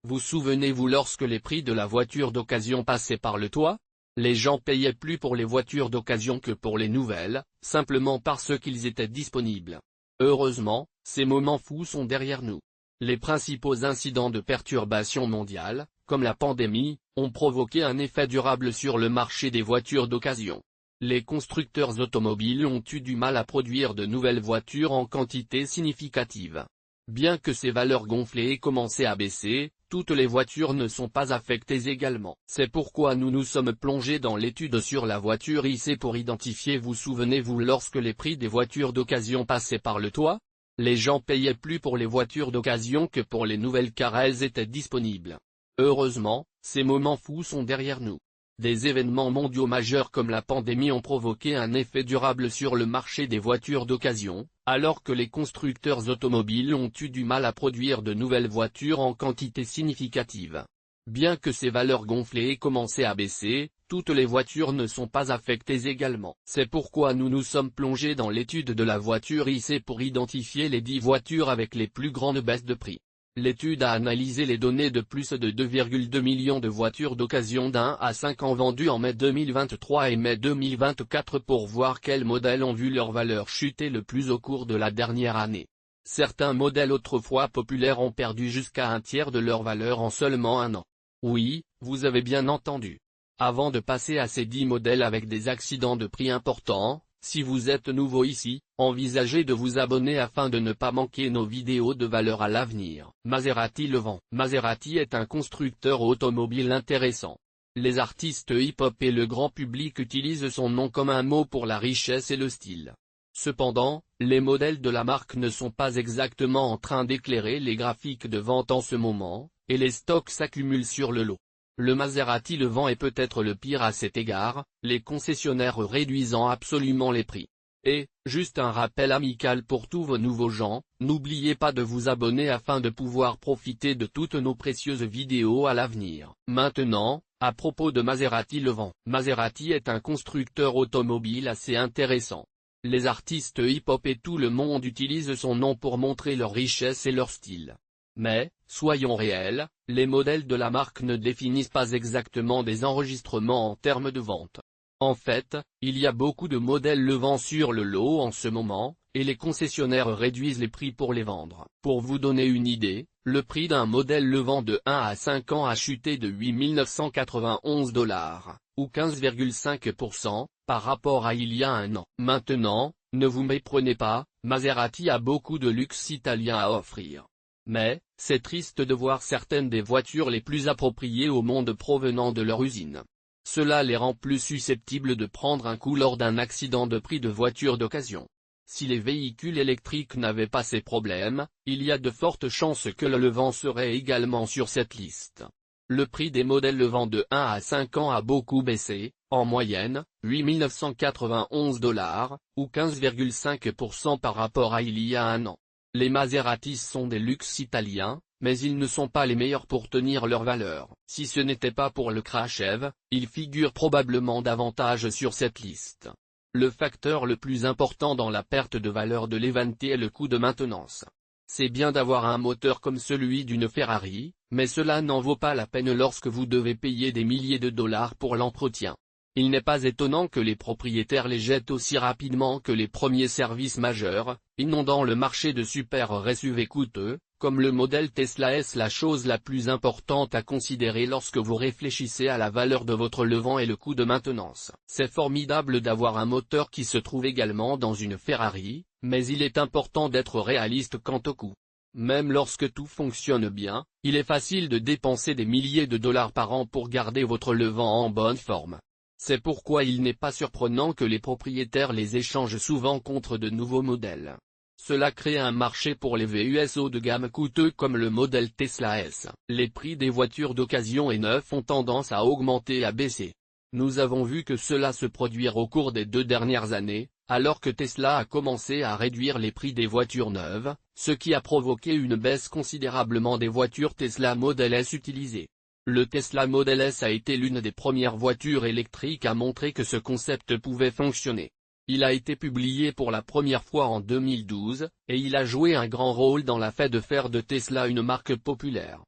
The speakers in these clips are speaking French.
Vous souvenez-vous lorsque les prix de la voiture d'occasion passaient par le toit? Les gens payaient plus pour les voitures d'occasion que pour les nouvelles, simplement parce qu'ils étaient disponibles. Heureusement, ces moments fous sont derrière nous. Les principaux incidents de perturbation mondiale, comme la pandémie, ont provoqué un effet durable sur le marché des voitures d'occasion. Les constructeurs automobiles ont eu du mal à produire de nouvelles voitures en quantité significative. Bien que ces valeurs gonflées aient commencé à baisser, toutes les voitures ne sont pas affectées également. C'est pourquoi nous nous sommes plongés dans l'étude sur la voiture IC pour identifier. Vous souvenez-vous lorsque les prix des voitures d'occasion passaient par le toit? Les gens payaient plus pour les voitures d'occasion que pour les nouvelles car elles étaient disponibles. Heureusement, ces moments fous sont derrière nous. Des événements mondiaux majeurs comme la pandémie ont provoqué un effet durable sur le marché des voitures d'occasion, alors que les constructeurs automobiles ont eu du mal à produire de nouvelles voitures en quantité significative. Bien que ces valeurs gonflées aient commencé à baisser, toutes les voitures ne sont pas affectées également. C'est pourquoi nous nous sommes plongés dans l'étude de la voiture IC pour identifier les 10 voitures avec les plus grandes baisses de prix. L'étude a analysé les données de plus de 2,2 millions de voitures d'occasion d'1 à 5 ans vendues en mai 2023 et mai 2024 pour voir quels modèles ont vu leur valeur chuter le plus au cours de la dernière année. Certains modèles autrefois populaires ont perdu jusqu'à un tiers de leur valeur en seulement un an. Oui, vous avez bien entendu. Avant de passer à ces 10 modèles avec des accidents de prix importants, si vous êtes nouveau ici, envisagez de vous abonner afin de ne pas manquer nos vidéos de valeur à l'avenir. Maserati Le Vent. Maserati est un constructeur automobile intéressant. Les artistes hip-hop et le grand public utilisent son nom comme un mot pour la richesse et le style. Cependant, les modèles de la marque ne sont pas exactement en train d'éclairer les graphiques de vente en ce moment, et les stocks s'accumulent sur le lot. Le Maserati Le Vent est peut-être le pire à cet égard, les concessionnaires réduisant absolument les prix. Et, juste un rappel amical pour tous vos nouveaux gens, n'oubliez pas de vous abonner afin de pouvoir profiter de toutes nos précieuses vidéos à l'avenir. Maintenant, à propos de Maserati Le Vent. Maserati est un constructeur automobile assez intéressant. Les artistes hip-hop et tout le monde utilisent son nom pour montrer leur richesse et leur style. Mais, soyons réels, les modèles de la marque ne définissent pas exactement des enregistrements en termes de vente. En fait, il y a beaucoup de modèles Le Vent sur le lot en ce moment, et les concessionnaires réduisent les prix pour les vendre. Pour vous donner une idée, le prix d'un modèle Le Vent de 1 à 5 ans a chuté de 8 991 $, ou 15,5%, par rapport à il y a un an. Maintenant, ne vous méprenez pas, Maserati a beaucoup de luxe italien à offrir. Mais, c'est triste de voir certaines des voitures les plus appropriées au monde provenant de leur usine. Cela les rend plus susceptibles de prendre un coup lors d'un accident de prix de voiture d'occasion. Si les véhicules électriques n'avaient pas ces problèmes, il y a de fortes chances que le Le Vent serait également sur cette liste. Le prix des modèles Le Vent de 1 à 5 ans a beaucoup baissé, en moyenne, 8 991 $, ou 15,5% par rapport à il y a un an. Les Maseratis sont des luxes italiens, mais ils ne sont pas les meilleurs pour tenir leur valeur. Si ce n'était pas pour le crash-EV, ils figurent probablement davantage sur cette liste. Le facteur le plus important dans la perte de valeur de l'Evante est le coût de maintenance. C'est bien d'avoir un moteur comme celui d'une Ferrari, mais cela n'en vaut pas la peine lorsque vous devez payer des milliers de dollars pour l'entretien. Il n'est pas étonnant que les propriétaires les jettent aussi rapidement que les premiers services majeurs, inondant le marché de super SUV coûteux, comme le modèle Tesla. Est la chose la plus importante à considérer lorsque vous réfléchissez à la valeur de votre Le Vent et le coût de maintenance. C'est formidable d'avoir un moteur qui se trouve également dans une Ferrari, mais il est important d'être réaliste quant au coût. Même lorsque tout fonctionne bien, il est facile de dépenser des milliers de dollars par an pour garder votre Le Vent en bonne forme. C'est pourquoi il n'est pas surprenant que les propriétaires les échangent souvent contre de nouveaux modèles. Cela crée un marché pour les VUS haut de gamme coûteux comme le modèle Tesla S. Les prix des voitures d'occasion et neufs ont tendance à augmenter et à baisser. Nous avons vu que cela se produire au cours des 2 dernières années, alors que Tesla a commencé à réduire les prix des voitures neuves, ce qui a provoqué une baisse considérablement des voitures Tesla Model S utilisées. Le Tesla Model S a été l'une des premières voitures électriques à montrer que ce concept pouvait fonctionner. Il a été publié pour la première fois en 2012, et il a joué un grand rôle dans le fait de faire de Tesla une marque populaire.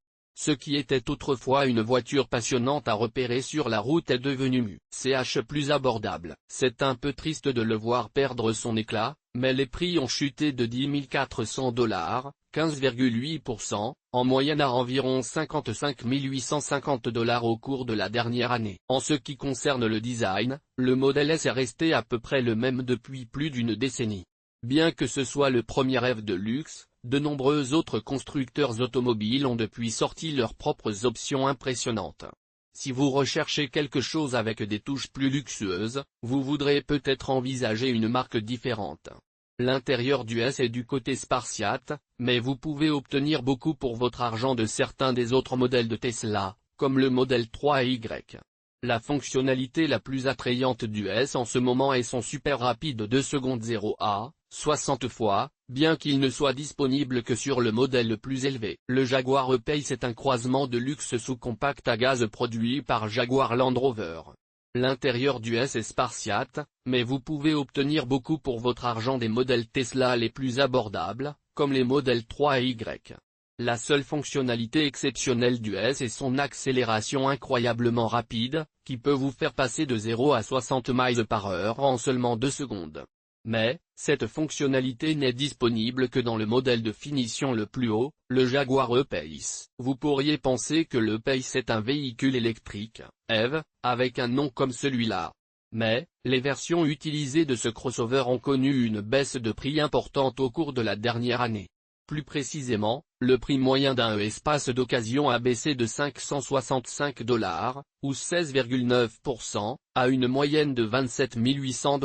Ce qui était autrefois une voiture passionnante à repérer sur la route est devenu plus abordable. C'est un peu triste de le voir perdre son éclat, mais les prix ont chuté de $10 400, 15,8%, en moyenne à environ $55 850 au cours de la dernière année. En ce qui concerne le design, le Model S est resté à peu près le même depuis plus d'une décennie. Bien que ce soit le premier rêve de luxe, de nombreux autres constructeurs automobiles ont depuis sorti leurs propres options impressionnantes. Si vous recherchez quelque chose avec des touches plus luxueuses, vous voudrez peut-être envisager une marque différente. L'intérieur du S est du côté spartiate, mais vous pouvez obtenir beaucoup pour votre argent de certains des autres modèles de Tesla, comme le Model 3 et Y. La fonctionnalité la plus attrayante du S en ce moment est son super rapide 2 secondes 0 à 60 fois, bien qu'il ne soit disponible que sur le modèle le plus élevé. Le Jaguar E-Pace est un croisement de luxe sous-compact à gaz produit par Jaguar Land Rover. L'intérieur du S est spartiate, mais vous pouvez obtenir beaucoup pour votre argent des modèles Tesla les plus abordables, comme les modèles 3 et Y. La seule fonctionnalité exceptionnelle du S est son accélération incroyablement rapide, qui peut vous faire passer de 0 à 60 miles par heure en seulement 2 secondes. Mais, cette fonctionnalité n'est disponible que dans le modèle de finition le plus haut, le Jaguar E-Pace. Vous pourriez penser que le Pace est un véhicule électrique, EV, avec un nom comme celui-là. Mais, les versions utilisées de ce crossover ont connu une baisse de prix importante au cours de la dernière année. Plus précisément, le prix moyen d'un E-Pace d'occasion a baissé de $565, ou 16,9%, à une moyenne de $27 800.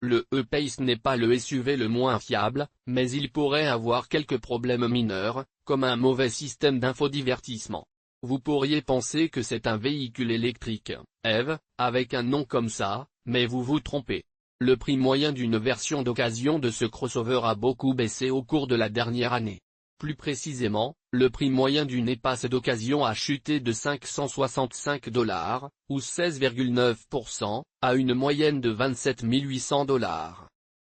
Le E-Pace n'est pas le SUV le moins fiable, mais il pourrait avoir quelques problèmes mineurs, comme un mauvais système d'infodivertissement. Vous pourriez penser que c'est un véhicule électrique, EV, avec un nom comme ça, mais vous vous trompez. Le prix moyen d'une version d'occasion de ce crossover a beaucoup baissé au cours de la dernière année. Plus précisément, le prix moyen d'une E-Pace d'occasion a chuté de $565, ou 16,9%, à une moyenne de $27 800.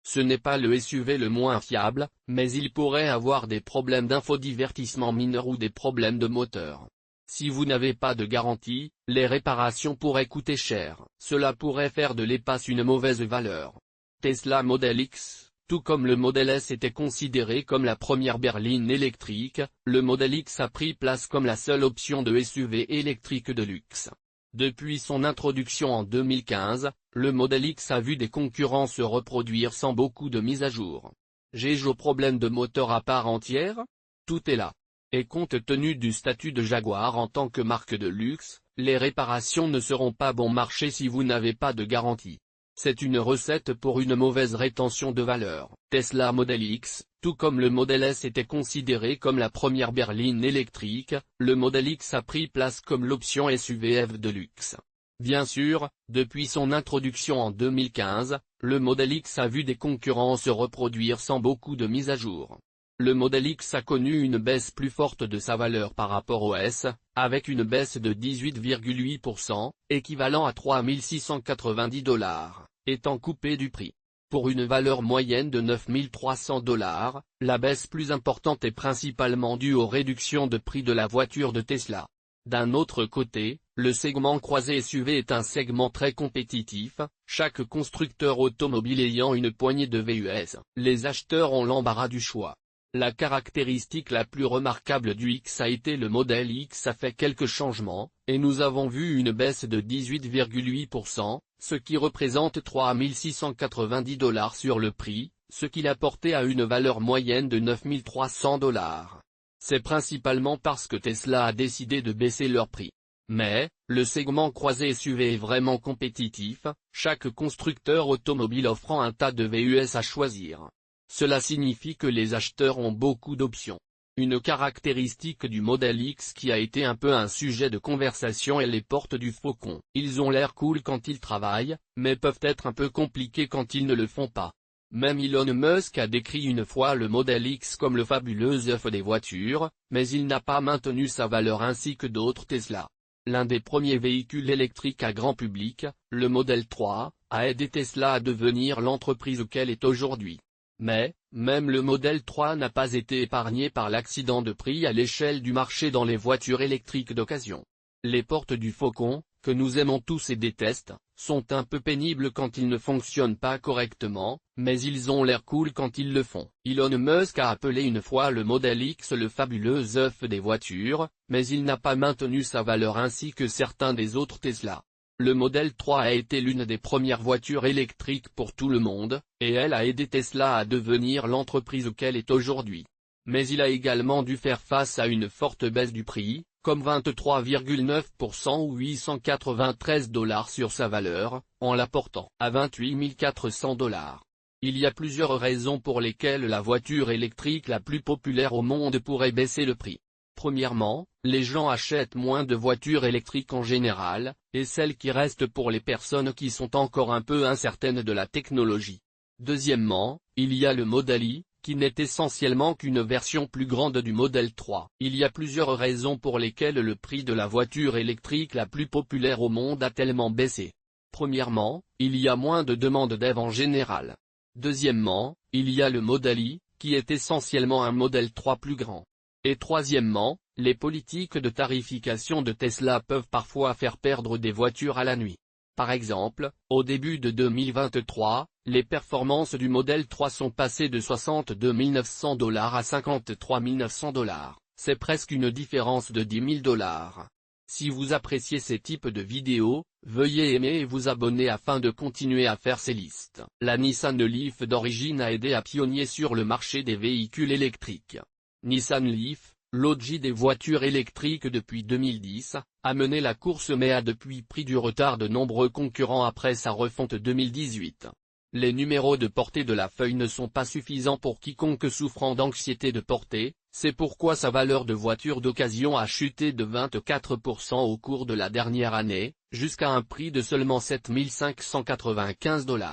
Ce n'est pas le SUV le moins fiable, mais il pourrait avoir des problèmes d'infodivertissement mineurs ou des problèmes de moteur. Si vous n'avez pas de garantie, les réparations pourraient coûter cher. Cela pourrait faire de l'E-Pace une mauvaise valeur. Tesla Model X, tout comme le Model S était considéré comme la première berline électrique, le Model X a pris place comme la seule option de SUV électrique de luxe. Depuis son introduction en 2015, le Model X a vu des concurrents se reproduire sans beaucoup de mise à jour. J'ai-je problème de moteur à part entière? Tout est là. Et compte tenu du statut de Jaguar en tant que marque de luxe, les réparations ne seront pas bon marché si vous n'avez pas de garantie. C'est une recette pour une mauvaise rétention de valeur. Tesla Model X, tout comme le Model S était considéré comme la première berline électrique, le Model X a pris place comme l'option SUV EV de luxe. Bien sûr, depuis son introduction en 2015, le Model X a vu des concurrents se reproduire sans beaucoup de mise à jour. Le Model X a connu une baisse plus forte de sa valeur par rapport au S, avec une baisse de 18,8%, équivalent à $3 690, étant coupé du prix. Pour une valeur moyenne de $9 300, la baisse plus importante est principalement due aux réductions de prix de la voiture de Tesla. D'un autre côté, le segment croisé SUV est un segment très compétitif, chaque constructeur automobile ayant une poignée de VUS. Les acheteurs ont l'embarras du choix. La caractéristique la plus remarquable du X a été le modèle X a fait quelques changements, et nous avons vu une baisse de 18,8%, ce qui représente $3 690 sur le prix, ce qui l'a porté à une valeur moyenne de $9 300. C'est principalement parce que Tesla a décidé de baisser leur prix. Mais, le segment croisé SUV est vraiment compétitif, chaque constructeur automobile offrant un tas de VUS à choisir. Cela signifie que les acheteurs ont beaucoup d'options. Une caractéristique du Model X qui a été un peu un sujet de conversation est les portes du Faucon. Ils ont l'air cool quand ils travaillent, mais peuvent être un peu compliqués quand ils ne le font pas. Même Elon Musk a décrit une fois le Model X comme le fabuleux œuf des voitures, mais il n'a pas maintenu sa valeur ainsi que d'autres Tesla. L'un des premiers véhicules électriques à grand public, le Model 3, a aidé Tesla à devenir l'entreprise qu'elle est aujourd'hui. Mais, même le modèle 3 n'a pas été épargné par l'accident de prix à l'échelle du marché dans les voitures électriques d'occasion. Les portes du Faucon, que nous aimons tous et détestent, sont un peu pénibles quand ils ne fonctionnent pas correctement, mais ils ont l'air cool quand ils le font. Elon Musk a appelé une fois le modèle X le fabuleux œuf des voitures, mais il n'a pas maintenu sa valeur ainsi que certains des autres Tesla. Le modèle 3 a été l'une des premières voitures électriques pour tout le monde, et elle a aidé Tesla à devenir l'entreprise qu'elle est aujourd'hui. Mais il a également dû faire face à une forte baisse du prix, comme 23,9% ou $893 sur sa valeur, en la portant à 28 400 $. Il y a plusieurs raisons pour lesquelles la voiture électrique la plus populaire au monde pourrait baisser le prix. Premièrement, les gens achètent moins de voitures électriques en général, et celles qui restent pour les personnes qui sont encore un peu incertaines de la technologie. Deuxièmement, il y a le modèle i, qui n'est essentiellement qu'une version plus grande du modèle 3. Il y a plusieurs raisons pour lesquelles le prix de la voiture électrique la plus populaire au monde a tellement baissé. Premièrement, il y a moins de demandes d'EV en général. Deuxièmement, il y a le modèle i, qui est essentiellement un modèle 3 plus grand. Et troisièmement, les politiques de tarification de Tesla peuvent parfois faire perdre des voitures à la nuit. Par exemple, au début de 2023, les performances du modèle 3 sont passées de 62 900 $ à 53 900 $. C'est presque une différence de 10 000 $. Si vous appréciez ces types de vidéos, veuillez aimer et vous abonner afin de continuer à faire ces listes. La Nissan Leaf d'origine a aidé à pionnier sur le marché des véhicules électriques. Nissan Leaf, l'OG des voitures électriques depuis 2010, a mené la course mais a depuis pris du retard de nombreux concurrents après sa refonte 2018. Les numéros de portée de la feuille ne sont pas suffisants pour quiconque souffrant d'anxiété de portée, c'est pourquoi sa valeur de voiture d'occasion a chuté de 24% au cours de la dernière année, jusqu'à un prix de seulement 7 595 $.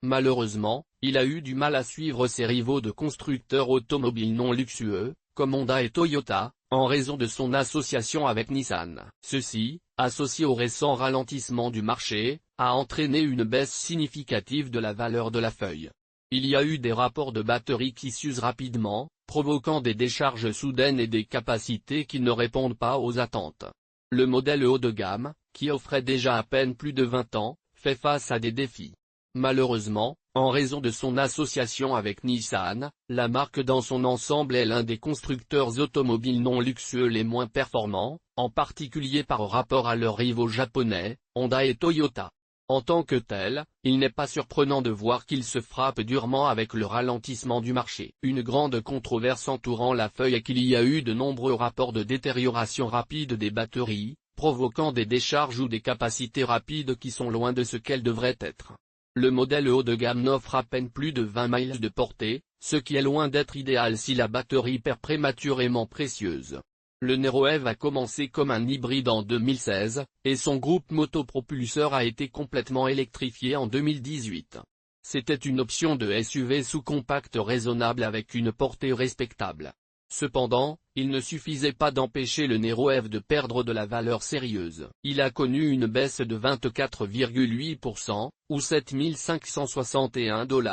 Malheureusement, il a eu du mal à suivre ses rivaux de constructeurs automobiles non luxueux, comme Honda et Toyota, en raison de son association avec Nissan. Ceci, associé au récent ralentissement du marché, a entraîné une baisse significative de la valeur de la feuille. Il y a eu des rapports de batteries qui s'usent rapidement, provoquant des décharges soudaines et des capacités qui ne répondent pas aux attentes. Le modèle haut de gamme, qui offrait déjà à peine plus de 20 ans, fait face à des défis. Malheureusement, en raison de son association avec Nissan, la marque dans son ensemble est l'un des constructeurs automobiles non luxueux les moins performants, en particulier par rapport à leurs rivaux japonais, Honda et Toyota. En tant que tel, il n'est pas surprenant de voir qu'il se frappe durement avec le ralentissement du marché. Une grande controverse entourant la feuille est qu'il y a eu de nombreux rapports de détérioration rapide des batteries, provoquant des décharges ou des capacités rapides qui sont loin de ce qu'elles devraient être. Le modèle haut de gamme n'offre à peine plus de 20 miles de portée, ce qui est loin d'être idéal si la batterie perd prématurément précieuse. Le NeroEV a commencé comme un hybride en 2016, et son groupe motopropulseur a été complètement électrifié en 2018. C'était une option de SUV sous-compact raisonnable avec une portée respectable. Cependant, il ne suffisait pas d'empêcher le NeroEV de perdre de la valeur sérieuse. Il a connu une baisse de 24,8%, ou 7 561 $,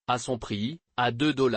à son prix, à 2 $.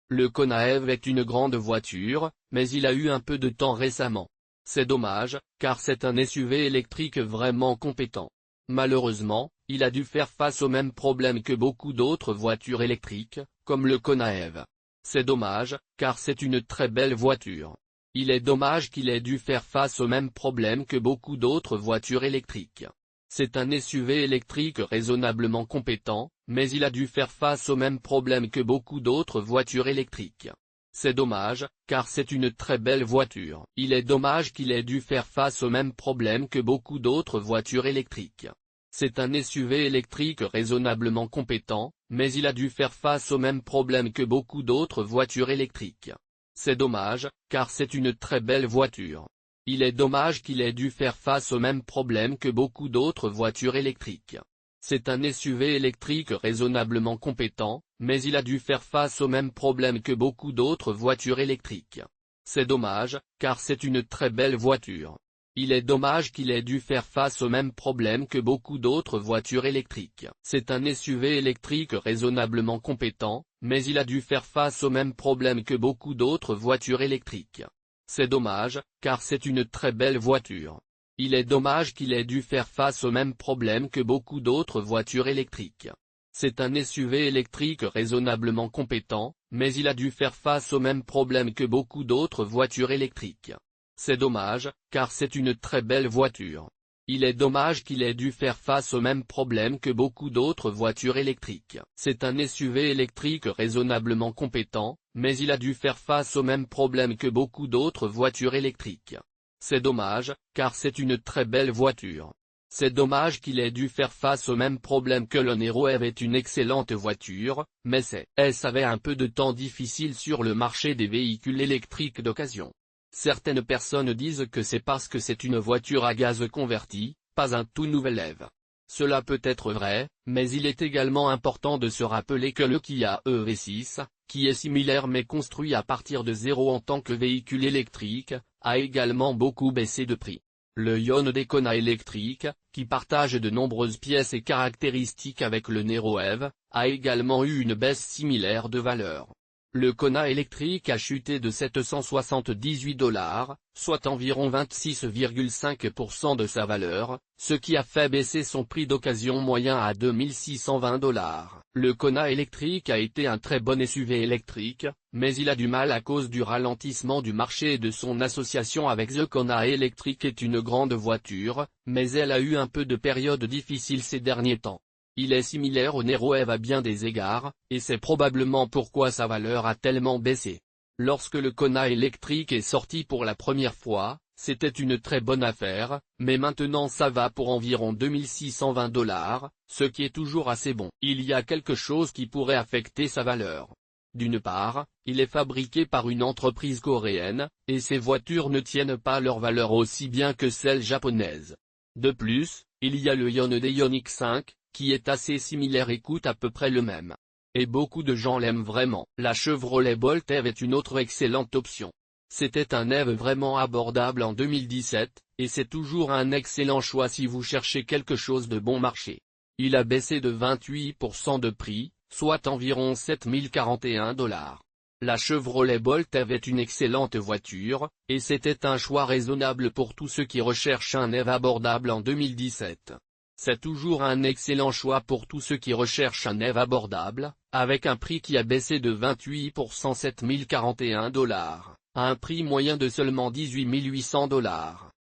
Le Kona EV est une grande voiture, mais il a eu un peu de temps récemment. C'est dommage, car c'est un SUV électrique vraiment compétent. Malheureusement, il a dû faire face aux mêmes problèmes que beaucoup d'autres voitures électriques, comme le Kona EV. C'est dommage, car c'est une très belle voiture. Il est dommage qu'il ait dû faire face aux mêmes problèmes que beaucoup d'autres voitures électriques. C'est un SUV électrique raisonnablement compétent, mais il a dû faire face aux mêmes problèmes que beaucoup d'autres voitures électriques. C'est dommage, car c'est une très belle voiture. Il est dommage qu'il ait dû faire face aux mêmes problèmes que beaucoup d'autres voitures électriques. C'est un SUV électrique raisonnablement compétent, mais il a dû faire face aux mêmes problèmes que beaucoup d'autres voitures électriques. C'est dommage, car c'est une très belle voiture. Il est dommage qu'il ait dû faire face aux mêmes problèmes que beaucoup d'autres voitures électriques. C'est un SUV électrique raisonnablement compétent, mais il a dû faire face aux mêmes problèmes que beaucoup d'autres voitures électriques. C'est dommage, car c'est une très belle voiture. Il est dommage qu'il ait dû faire face au même problème que beaucoup d'autres voitures électriques. C'est un SUV électrique raisonnablement compétent, mais il a dû faire face au même problème que beaucoup d'autres voitures électriques. C'est dommage, car c'est une très belle voiture. Il est dommage qu'il ait dû faire face au même problème que beaucoup d'autres voitures électriques. C'est un SUV électrique raisonnablement compétent, mais il a dû faire face au même problème que beaucoup d'autres voitures électriques. C'est dommage, car c'est une très belle voiture. Il est dommage qu'il ait dû faire face au même problème que beaucoup d'autres voitures électriques. C'est un SUV électrique raisonnablement compétent, mais il a dû faire face au même problème que beaucoup d'autres voitures électriques. C'est dommage, car c'est une très belle voiture. C'est dommage qu'il ait dû faire face au même problème que le Nero Eve est une excellente voiture, mais elle avait un peu de temps difficile sur le marché des véhicules électriques d'occasion. Certaines personnes disent que c'est parce que c'est une voiture à gaz converti, pas un tout nouvel Eve. Cela peut être vrai, mais il est également important de se rappeler que le Kia EV6, qui est similaire mais construit à partir de zéro en tant que véhicule électrique, a également beaucoup baissé de prix. Le Hyundai Kona électrique, qui partage de nombreuses pièces et caractéristiques avec le Nero Eve, a également eu une baisse similaire de valeur. Le Kona électrique a chuté de $778, soit environ 26,5% de sa valeur, ce qui a fait baisser son prix d'occasion moyen à $2620. Le Kona électrique a été un très bon SUV électrique, mais il a du mal à cause du ralentissement du marché et de son association avec The Kona électrique est une grande voiture, mais elle a eu un peu de période difficile ces derniers temps. Il est similaire au Nero Eve à bien des égards, et c'est probablement pourquoi sa valeur a tellement baissé. Lorsque le Kona électrique est sorti pour la première fois, c'était une très bonne affaire, mais maintenant ça va pour environ $2620, ce qui est toujours assez bon. Il y a quelque chose qui pourrait affecter sa valeur. D'une part, il est fabriqué par une entreprise coréenne, et ces voitures ne tiennent pas leur valeur aussi bien que celles japonaises. De plus, il y a le Hyundai Ioniq 5, qui est assez similaire et coûte à peu près le même. Et beaucoup de gens l'aiment vraiment. La Chevrolet Bolt EV est une autre excellente option. C'était un EV vraiment abordable en 2017, et c'est toujours un excellent choix si vous cherchez quelque chose de bon marché. Il a baissé de 28% de prix, soit environ $7041. La Chevrolet Bolt EV est une excellente voiture, et c'était un choix raisonnable pour tous ceux qui recherchent un EV abordable en 2017. C'est toujours un excellent choix pour tous ceux qui recherchent un EV abordable, avec un prix qui a baissé de 28% $7041, à un prix moyen de seulement $18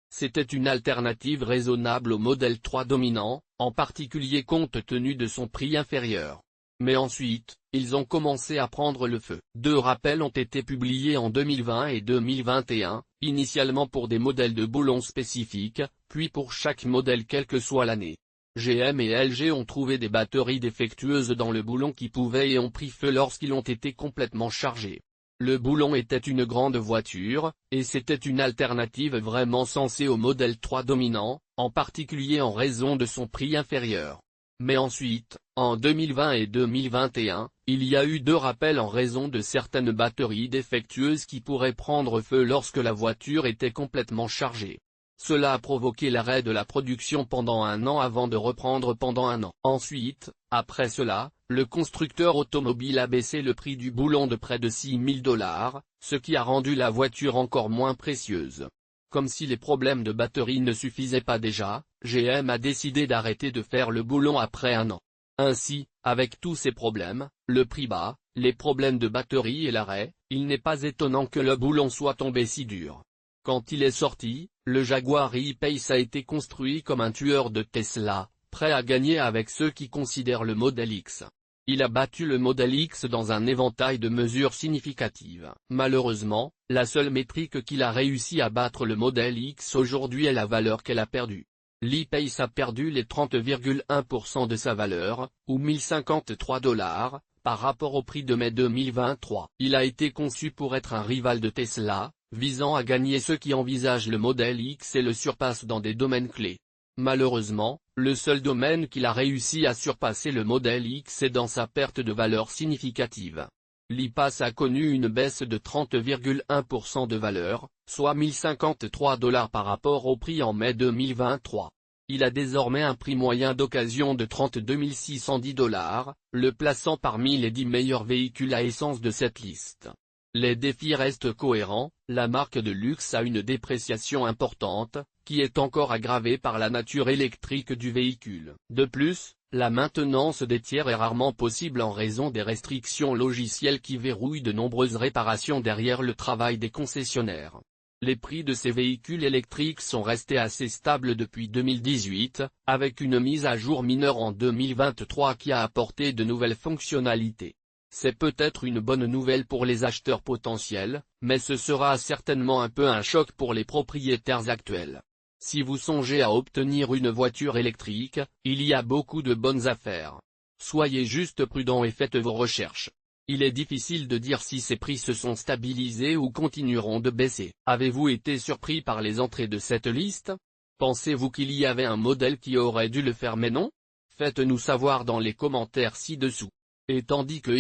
C'était une alternative raisonnable au modèle 3 dominant, en particulier compte tenu de son prix inférieur. Mais ensuite, ils ont commencé à prendre le feu. 2 rappels ont été publiés en 2020 et 2021, initialement pour des modèles de boulons spécifiques, puis pour chaque modèle quelle que soit l'année. GM et LG ont trouvé des batteries défectueuses dans le boulon qui pouvaient et ont pris feu lorsqu'ils ont été complètement chargés. Le boulon était une grande voiture, et c'était une alternative vraiment sensée au modèle 3 dominant, en particulier en raison de son prix inférieur. Mais ensuite, en 2020 et 2021, il y a eu 2 rappels en raison de certaines batteries défectueuses qui pourraient prendre feu lorsque la voiture était complètement chargée. Cela a provoqué l'arrêt de la production pendant 1 an avant de reprendre pendant 1 an. Ensuite, après cela, le constructeur automobile a baissé le prix du boulon de près de $6000, ce qui a rendu la voiture encore moins précieuse. Comme si les problèmes de batterie ne suffisaient pas déjà, GM a décidé d'arrêter de faire le boulon après 1 an. Ainsi, avec tous ces problèmes, le prix bas, les problèmes de batterie et l'arrêt, il n'est pas étonnant que le boulon soit tombé si dur. Quand il est sorti, le Jaguar E-Pace a été construit comme un tueur de Tesla, prêt à gagner avec ceux qui considèrent le Model X. Il a battu le Model X dans un éventail de mesures significatives. Malheureusement, la seule métrique qu'il a réussi à battre le Model X aujourd'hui est la valeur qu'elle a perdue. L'E-Pace a perdu les 30,1% de sa valeur, ou $1053, par rapport au prix de mai 2023. Il a été conçu pour être un rival de Tesla, visant à gagner ceux qui envisagent le Model X et le surpassent dans des domaines clés. Malheureusement, le seul domaine qu'il a réussi à surpasser le Model X est dans sa perte de valeur significative. l'e-Pass a connu une baisse de 30,1% de valeur, soit 1053 $ par rapport au prix en mai 2023. Il a désormais un prix moyen d'occasion de 32 610 $, le plaçant parmi les 10 meilleurs véhicules à essence de cette liste. Les défis restent cohérents, la marque de luxe a une dépréciation importante, qui est encore aggravée par la nature électrique du véhicule. De plus, la maintenance des tiers est rarement possible en raison des restrictions logicielles qui verrouillent de nombreuses réparations derrière le travail des concessionnaires. Les prix de ces véhicules électriques sont restés assez stables depuis 2018, avec une mise à jour mineure en 2023 qui a apporté de nouvelles fonctionnalités. C'est peut-être une bonne nouvelle pour les acheteurs potentiels, mais ce sera certainement un peu un choc pour les propriétaires actuels. Si vous songez à obtenir une voiture électrique, il y a beaucoup de bonnes affaires. Soyez juste prudent et faites vos recherches. Il est difficile de dire si ces prix se sont stabilisés ou continueront de baisser. Avez-vous été surpris par les entrées de cette liste? Pensez-vous qu'il y avait un modèle qui aurait dû le faire mais non? Faites-nous savoir dans les commentaires ci-dessous. Et tandis que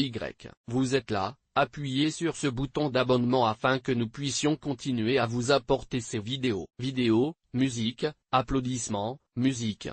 vous êtes là, appuyez sur ce bouton d'abonnement afin que nous puissions continuer à vous apporter ces vidéos. Musique, applaudissements, musique.